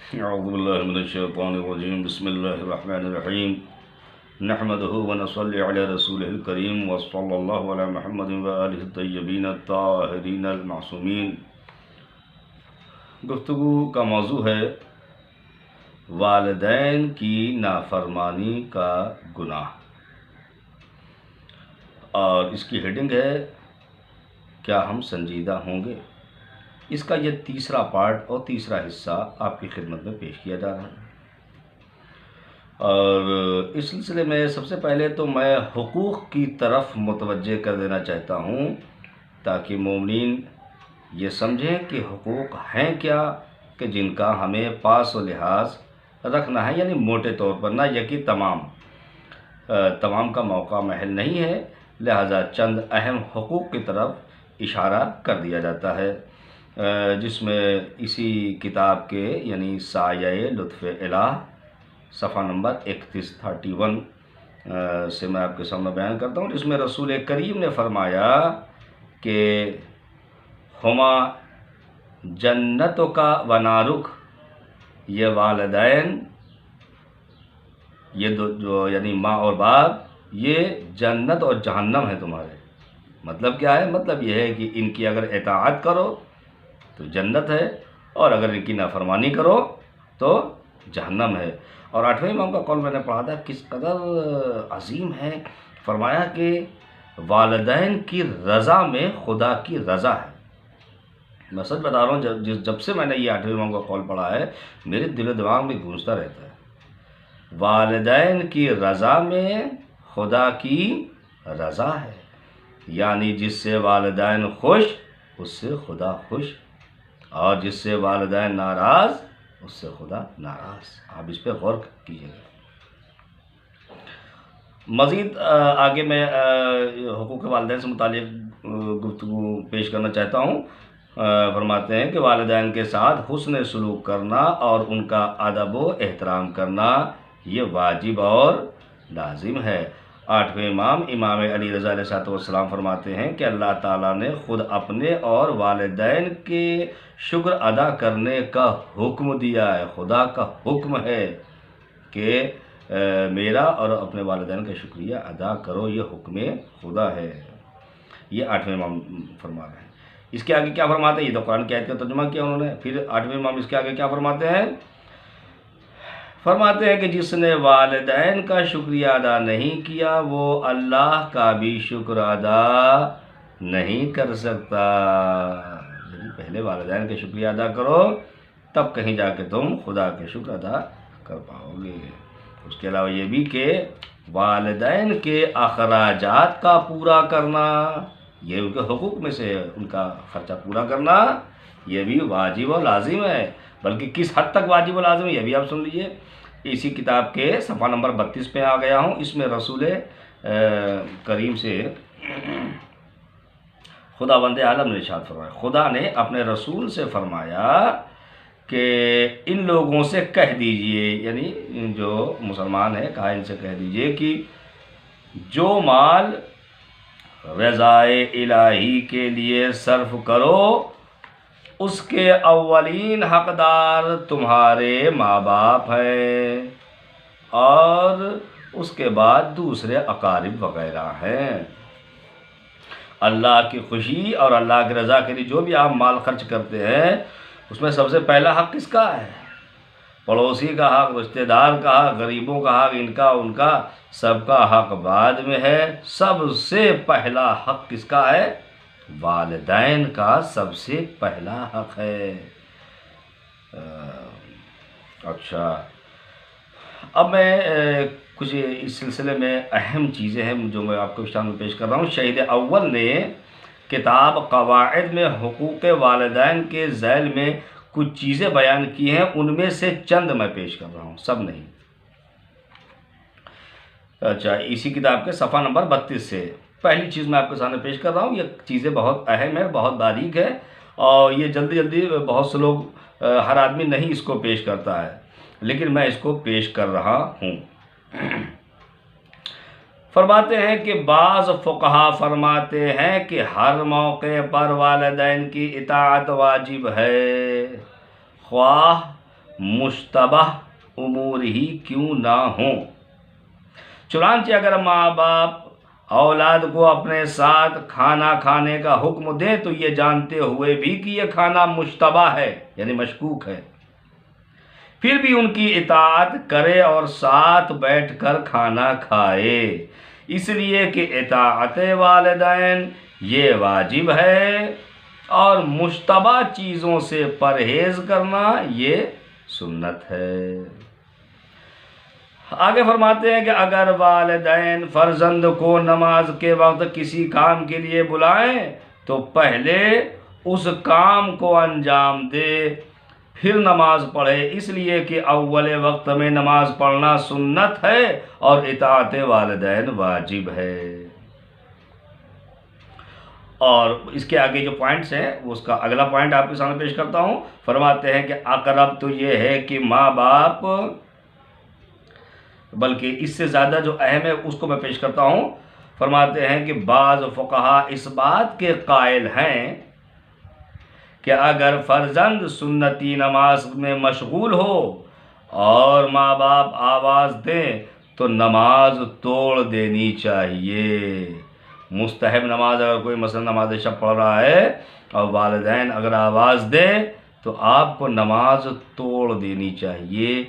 اعوذ باللہ من الشیطان الرجیم بسم اللہ الرحمن الرحیم نحمده ونصلی علی رسولہ الکریم وصلی اللہ علی محمد وآلہ الطیبین الطاہرین المعصومین۔ گفتگو کا موضوع ہے والدین کی نافرمانی کا گناہ، اور اس کی ہیڈنگ ہے کیا ہم سنجیدہ ہوں گے؟ اس کا یہ تیسرا پارٹ اور تیسرا حصہ آپ کی خدمت میں پیش کیا جا رہا ہے، اور اس سلسلے میں سب سے پہلے تو میں حقوق کی طرف متوجہ کر دینا چاہتا ہوں تاکہ مومنین یہ سمجھیں کہ حقوق ہیں کیا کہ جن کا ہمیں پاس و لحاظ رکھنا ہے، یعنی موٹے طور پر، نہ یہ کہ تمام کا موقع محل نہیں ہے، لہذا چند اہم حقوق کی طرف اشارہ کر دیا جاتا ہے، جس میں اسی کتاب کے یعنی سایہ لطف الہ صفحہ نمبر 31 سے میں آپ کے سامنے بیان کرتا ہوں، جس میں رسول کریم نے فرمایا کہ ہما جنتوں کا ونارک، یہ والدین، یہ جو یعنی ماں اور باپ، یہ جنت اور جہنم ہے تمہارے۔ مطلب کیا ہے؟ مطلب یہ ہے کہ ان کی اگر اطاعت کرو تو جنت ہے، اور اگر ان کی نافرمانی کرو تو جہنم ہے۔ اور 8ویں امام کا قول میں نے پڑھا تھا، کس قدر عظیم ہے۔ فرمایا کہ والدین کی رضا میں خدا کی رضا ہے۔ میں سچ بتا رہا ہوں، جب سے میں نے یہ 8ویں امام کا قول پڑھا ہے، میرے دل و دماغ میں گونجتا رہتا ہے، والدین کی رضا میں خدا کی رضا ہے، یعنی جس سے والدین خوش اس سے خدا خوش، اور جس سے والدین ناراض اس سے خدا ناراض۔ آپ اس پہ غور کیجیے گا۔ مزید آگے میں حقوق والدین سے متعلق گفتگو پیش کرنا چاہتا ہوں۔ فرماتے ہیں کہ والدین کے ساتھ حسن سلوک کرنا اور ان کا ادب و احترام کرنا یہ واجب اور لازم ہے۔ 8ویں امام علی رضا علیہ السلام فرماتے ہیں کہ اللہ تعالیٰ نے خود اپنے اور والدین کے شکر ادا کرنے کا حکم دیا ہے۔ خدا کا حکم ہے کہ میرا اور اپنے والدین کا شکریہ ادا کرو، یہ حکم خدا ہے۔ یہ 8ویں امام فرما رہے ہیں۔ اس کے آگے کیا فرماتے ہیں؟ یہ تو قرآن کی آیت کا ترجمہ کیا انہوں نے۔ پھر 8ویں امام اس کے آگے کیا فرماتے ہیں؟ فرماتے ہیں کہ جس نے والدین کا شکریہ ادا نہیں کیا وہ اللہ کا بھی شکر ادا نہیں کر سکتا۔ پہلے والدین کا شکریہ ادا کرو، تب کہیں جا کے تم خدا کے شکر ادا کر پاؤ گے۔ اس کے علاوہ یہ بھی کہ والدین کے اخراجات کا پورا کرنا، یہ ان کے حقوق میں سے ان کا خرچہ پورا کرنا، یہ بھی واجب و لازم ہے۔ بلکہ کس حد تک واجب و لازم ہے یہ بھی آپ سن لیجئے۔ اسی کتاب کے صفحہ نمبر 32 پہ آ گیا ہوں۔ اس میں رسول کریم سے خداوند عالم نے ارشاد فرمایا، خدا نے اپنے رسول سے فرمایا کہ ان لوگوں سے کہہ دیجئے، یعنی جو مسلمان ہیں، کہا ان سے کہہ دیجئے کہ جو مال رضائے الہی کے لیے صرف کرو اس کے اولین حقدار تمہارے ماں باپ ہیں، اور اس کے بعد دوسرے اقارب وغیرہ ہیں۔ اللہ کی خوشی اور اللہ کی رضا کے لیے جو بھی آپ مال خرچ کرتے ہیں، اس میں سب سے پہلا حق کس کا ہے؟ پڑوسی کا حق، رشتہ دار کا حق، غریبوں کا حق، ان کا ان کا، سب کا حق بعد میں ہے۔ سب سے پہلا حق کس کا ہے؟ والدین کا سب سے پہلا حق ہے۔ اچھا، اب میں کچھ اس سلسلے میں اہم چیزیں ہیں جو میں آپ کو سامنے پیش کر رہا ہوں۔ شہید اول نے کتاب قواعد میں حقوق والدین کے ذیل میں کچھ چیزیں بیان کی ہیں، ان میں سے چند میں پیش کر رہا ہوں، سب نہیں۔ اچھا، اسی کتاب کے صفحہ نمبر 32 سے پہلی چیز میں آپ کے سامنے پیش کر رہا ہوں۔ یہ چیزیں بہت اہم ہے، بہت باریک ہے، اور یہ جلدی جلدی بہت سے لوگ، ہر آدمی نہیں اس کو پیش کرتا ہے، لیکن میں اس کو پیش کر رہا ہوں۔ فرماتے ہیں کہ بعض فقہا فرماتے ہیں کہ ہر موقع پر والدین کی اطاعت واجب ہے، خواہ مشتبہ امور ہی کیوں نہ ہوں۔ چنانچہ اگر ماں باپ اولاد کو اپنے ساتھ کھانا کھانے کا حکم دے تو یہ جانتے ہوئے بھی کہ یہ کھانا مشتبہ ہے یعنی مشکوک ہے، پھر بھی ان کی اطاعت کرے اور ساتھ بیٹھ کر کھانا کھائے، اس لیے کہ اطاعت والدین یہ واجب ہے اور مشتبہ چیزوں سے پرہیز کرنا یہ سنت ہے۔ آگے فرماتے ہیں کہ اگر والدین فرزند کو نماز کے وقت کسی کام کے لیے بلائیں تو پہلے اس کام کو انجام دے پھر نماز پڑھے، اس لیے کہ اول وقت میں نماز پڑھنا سنت ہے اور اطاعت والدین واجب ہے۔ اور اس کے آگے جو پوائنٹس ہیں اس کا اگلا پوائنٹ آپ کے سامنے پیش کرتا ہوں۔ فرماتے ہیں کہ اقرب تو یہ ہے کہ ماں باپ، بلکہ اس سے زیادہ جو اہم ہے اس کو میں پیش کرتا ہوں۔ فرماتے ہیں کہ بعض فقہا اس بات کے قائل ہیں کہ اگر فرزند سنتی نماز میں مشغول ہو اور ماں باپ آواز دیں تو نماز توڑ دینی چاہیے۔ مستحب نماز اگر کوئی مثلا نماز شب پڑھ رہا ہے اور والدین اگر آواز دیں تو آپ کو نماز توڑ دینی چاہیے۔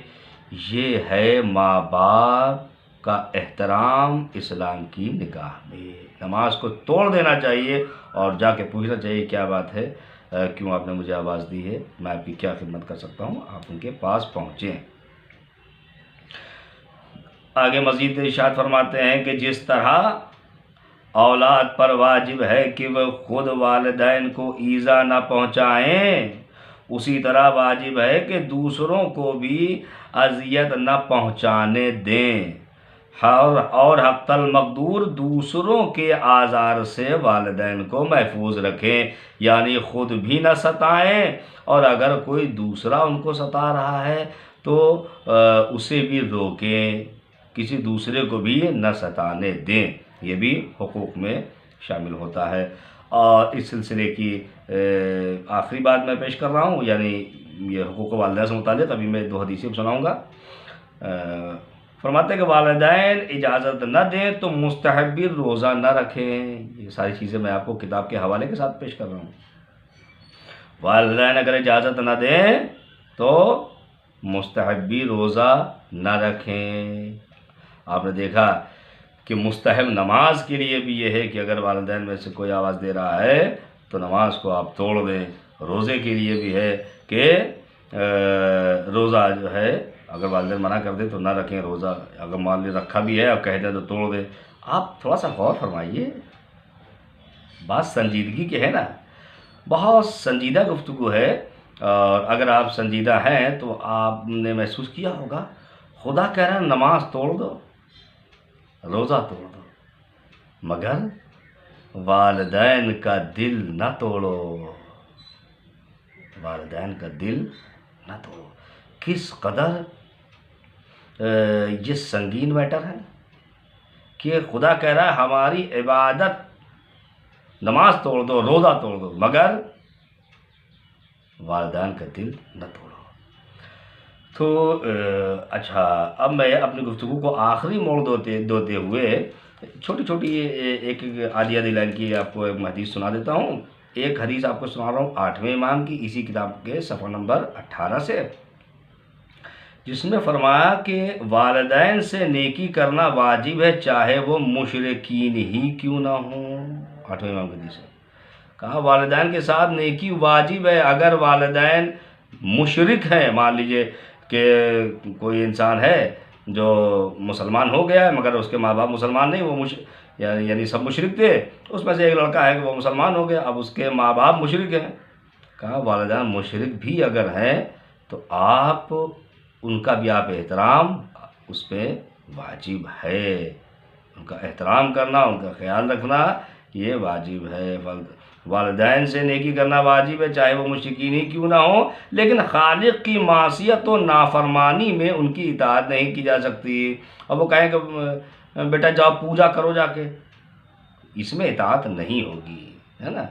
یہ ہے ماں باپ کا احترام اسلام کی نگاہ میں، نماز کو توڑ دینا چاہیے اور جا کے پوچھنا چاہیے کیا بات ہے، کیوں آپ نے مجھے آواز دی ہے، میں آپ کی کیا خدمت کر سکتا ہوں، آپ ان کے پاس پہنچیں۔ آگے مزید ارشاد فرماتے ہیں کہ جس طرح اولاد پر واجب ہے کہ وہ خود والدین کو ایذا نہ پہنچائیں، اسی طرح واجب ہے کہ دوسروں کو بھی اذیت نہ پہنچانے دیں اور حق المقدور دوسروں کے آزار سے والدین کو محفوظ رکھیں، یعنی خود بھی نہ ستائیں اور اگر کوئی دوسرا ان کو ستا رہا ہے تو اسے بھی روکیں، کسی دوسرے کو بھی نہ ستانے دیں، یہ بھی حقوق میں شامل ہوتا ہے۔ اور اس سلسلے کی آخری بات میں پیش کر رہا ہوں، یعنی یہ حقوق والدین سے متعلق ابھی میں 2 حدیثیں سناؤں گا۔ فرماتے ہیں کہ والدین اجازت نہ دیں تو مستحبی روزہ نہ رکھیں، یہ ساری چیزیں میں آپ کو کتاب کے حوالے کے ساتھ پیش کر رہا ہوں۔ والدین اگر اجازت نہ دیں تو مستحبی روزہ نہ رکھیں۔ آپ نے دیکھا کہ مستحب نماز کے لیے بھی یہ ہے کہ اگر والدین میں سے کوئی آواز دے رہا ہے تو نماز کو آپ توڑ دیں، روزے کے لیے بھی ہے کہ روزہ جو ہے اگر والدین منع کر دیں تو نہ رکھیں روزہ، اگر مان لیں رکھا بھی ہے اور کہہ دیں تو توڑ دیں۔ آپ تھوڑا سا غور فرمائیے، بات سنجیدگی کے ہے نا، بہت سنجیدہ گفتگو ہے، اور اگر آپ سنجیدہ ہیں تو آپ نے محسوس کیا ہوگا خدا کہہ رہا ہے نماز توڑ دو، روزہ توڑ دو، مگر والدین کا دل نہ توڑو، والدین کا دل نہ توڑو۔ کس قدر یہ سنگین میٹر ہے کہ خدا کہہ رہا ہے ہماری عبادت نماز توڑ دو، روزہ توڑ دو، مگر والدین کا دل نہ توڑو۔ تو اچھا، اب میں اپنی گفتگو کو آخری موڑ دیتے ہوئے چھوٹی چھوٹی ایک آدھی لائن کی آپ کو ایک حدیث سنا دیتا ہوں۔ ایک حدیث آپ کو سنا رہا ہوں 8ویں امام کی، اسی کتاب کے صفحہ نمبر 18 سے، جس میں فرمایا کہ والدین سے نیکی کرنا واجب ہے چاہے وہ مشرکین ہی کیوں نہ ہوں۔ 8ویں امام کی حدیث ہے، کہا والدین کے ساتھ نیکی واجب ہے، اگر والدین مشرک ہیں، مان لیجئے کہ کوئی انسان ہے جو مسلمان ہو گیا ہے مگر اس کے ماں باپ مسلمان نہیں، وہ یعنی سب مشرک تھے، اس میں سے ایک لڑکا ہے کہ وہ مسلمان ہو گیا، اب اس کے ماں باپ مشرک ہیں، کہا والدین مشرک بھی اگر ہیں تو آپ ان کا بھی آپ احترام اس پہ واجب ہے، ان کا احترام کرنا، ان کا خیال رکھنا یہ واجب ہے۔ والدین سے نیکی کرنا واجب ہے چاہے وہ مشرکین ہی کیوں نہ ہوں، لیکن خالق کی معصیت و نافرمانی میں ان کی اطاعت نہیں کی جا سکتی۔ اب وہ کہیں کہ بیٹا جاؤ پوجا کرو جا کے، اس میں اطاعت نہیں ہوگی، ہے نا،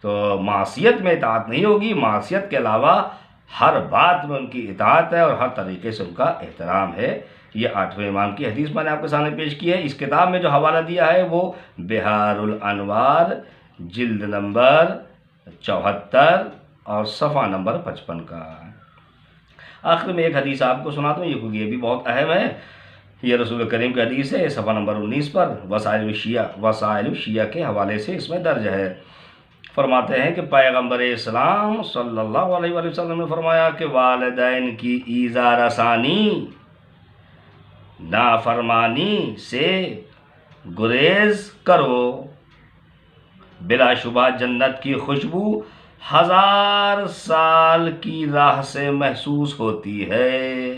تو معصیت میں اطاعت نہیں ہوگی۔ معصیت کے علاوہ ہر بات میں ان کی اطاعت ہے اور ہر طریقے سے ان کا احترام ہے۔ یہ 8ویں امام کی حدیث میں نے آپ کے سامنے پیش کی ہے۔ اس کتاب میں جو حوالہ دیا ہے وہ بہار الانوار جلد نمبر 74 اور صفحہ نمبر 55 کا۔ آخر میں ایک حدیث آپ کو سناتا ہوں، یہ بھی بہت اہم ہے۔ یہ رسول کریم کی حدیث ہے، صفحہ نمبر 19 پر وسائل الشیعہ کے حوالے سے اس میں درج ہے۔ فرماتے ہیں کہ پیغمبر اسلام صلی اللہ علیہ وآلہ وسلم نے فرمایا کہ والدین کی ایذا رسانی، نافرمانی سے گریز کرو، بلا شبہ جنت کی خوشبو 1000 سال کی راہ سے محسوس ہوتی ہے،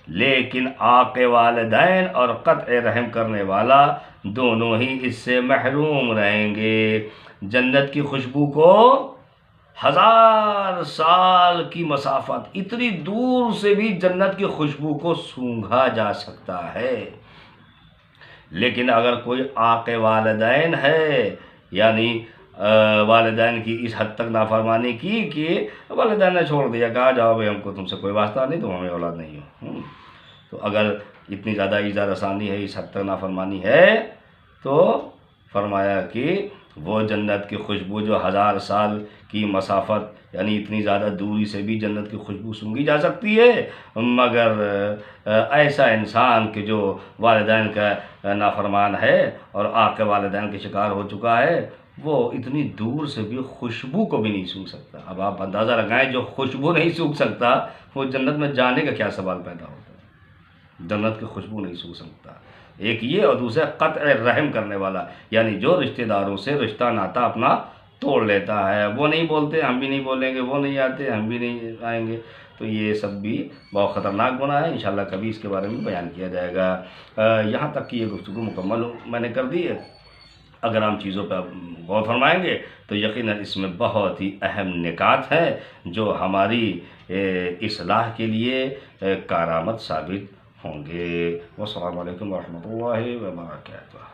لیکن عاق والدین اور قطع رحم کرنے والا دونوں ہی اس سے محروم رہیں گے۔ جنت کی خوشبو کو 1000 سال کی مسافت، اتنی دور سے بھی جنت کی خوشبو کو سونگھا جا سکتا ہے، لیکن اگر کوئی عاق والدین ہے، یعنی والدین کی اس حد تک نافرمانی کی کہ والدین نے چھوڑ دیا، کہا جاؤ بھائی ہم کو تم سے کوئی واسطہ نہیں، تم ہمیں اولاد نہیں ہو، تو اگر اتنی زیادہ ایذا رسانی ہے، اس حد تک نافرمانی ہے، تو فرمایا کہ وہ جنت کی خوشبو جو 1000 سال کی مسافت، یعنی اتنی زیادہ دوری سے بھی جنت کی خوشبو سونگھی جا سکتی ہے، مگر ایسا انسان کہ جو والدین کا نافرمان ہے اور عاق والدین کے شکار ہو چکا ہے، وہ اتنی دور سے بھی خوشبو کو بھی نہیں سونگھ سکتا۔ اب آپ اندازہ لگائیں، جو خوشبو نہیں سونگھ سکتا وہ جنت میں جانے کا کیا سوال پیدا ہوتا ہے؟ جنت کی خوشبو نہیں سونگھ سکتا، ایک یہ، اور دوسرا قطع رحم کرنے والا، یعنی جو رشتہ داروں سے رشتہ ناتا اپنا توڑ لیتا ہے، وہ نہیں بولتے ہم بھی نہیں بولیں گے، وہ نہیں آتے ہم بھی نہیں آئیں گے، تو یہ سب بھی بہت خطرناک گناہ ہے۔ انشاءاللہ کبھی اس کے بارے میں بیان کیا جائے گا۔ یہاں تک کہ یہ گفتگو مکمل میں نے کر دی ہے۔ اگر ہم چیزوں پہ غور فرمائیں گے تو یقیناً اس میں بہت ہی اہم نکات ہیں جو ہماری اصلاح کے لیے کارآمد ثابت ہوں گے۔ والسلام علیکم ورحمۃ اللہ وبرکاتہ۔